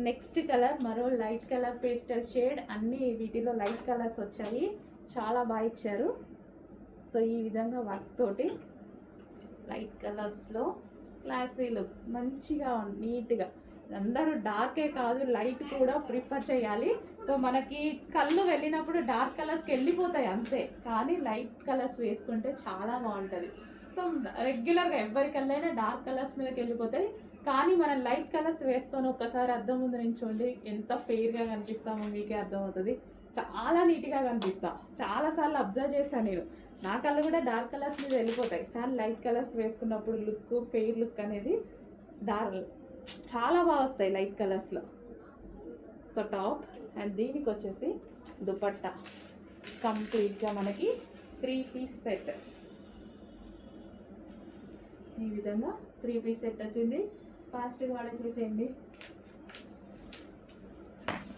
Next colour మరో light colour pastel shade, అన్ని వీటిలో లైట్ కలర్స్ వచ్చాయి, చాలా బాగా ఇచ్చారు. సో ఈ విధంగా వర్క్ తోటి లైట్ కలర్స్లో క్లాసీ లుక్, మంచిగా నీట్గా. అందరూ డార్కే కాదు లైట్ కూడా ప్రిఫర్ చేయాలి. సో మనకి కళ్ళు వెళ్ళినప్పుడు డార్క్ కలర్స్కి వెళ్ళిపోతాయి అంతే, కానీ లైట్ కలర్స్ వేసుకుంటే చాలా బాగుంటుంది. సో రెగ్యులర్గా ఎవరి కళ్ళైనా డార్క్ కలర్స్ మీదకి వెళ్ళిపోతాయి, కానీ మనం లైట్ కలర్స్ వేసుకొని ఒక్కసారి అద్దం ముందు నించోండి, ఎంత ఫెయిర్గా కనిపిస్తామో మీకే అర్థమవుతుంది. చాలా నీట్గా కనిపిస్తా. చాలాసార్లు అబ్జర్వ్ చేశాను నేను, నా కళ్ళు కూడా డార్క్ కలర్స్ మీద వెళ్ళిపోతాయి, కానీ లైట్ కలర్స్ వేసుకున్నప్పుడు లుక్, ఫెయిర్ లుక్ అనేది చాలా బాగా వస్తాయి లైట్ కలర్స్లో. సో టాప్ అండ్ దీనికి వచ్చేసి దుపట్టా కంప్లీట్గా మనకి 3 పీస్ సెట్. ఈ విధంగా 3 పీస్ సెట్ వచ్చింది. ఫాస్ట్గా ఆర్డర్ చేసేయండి.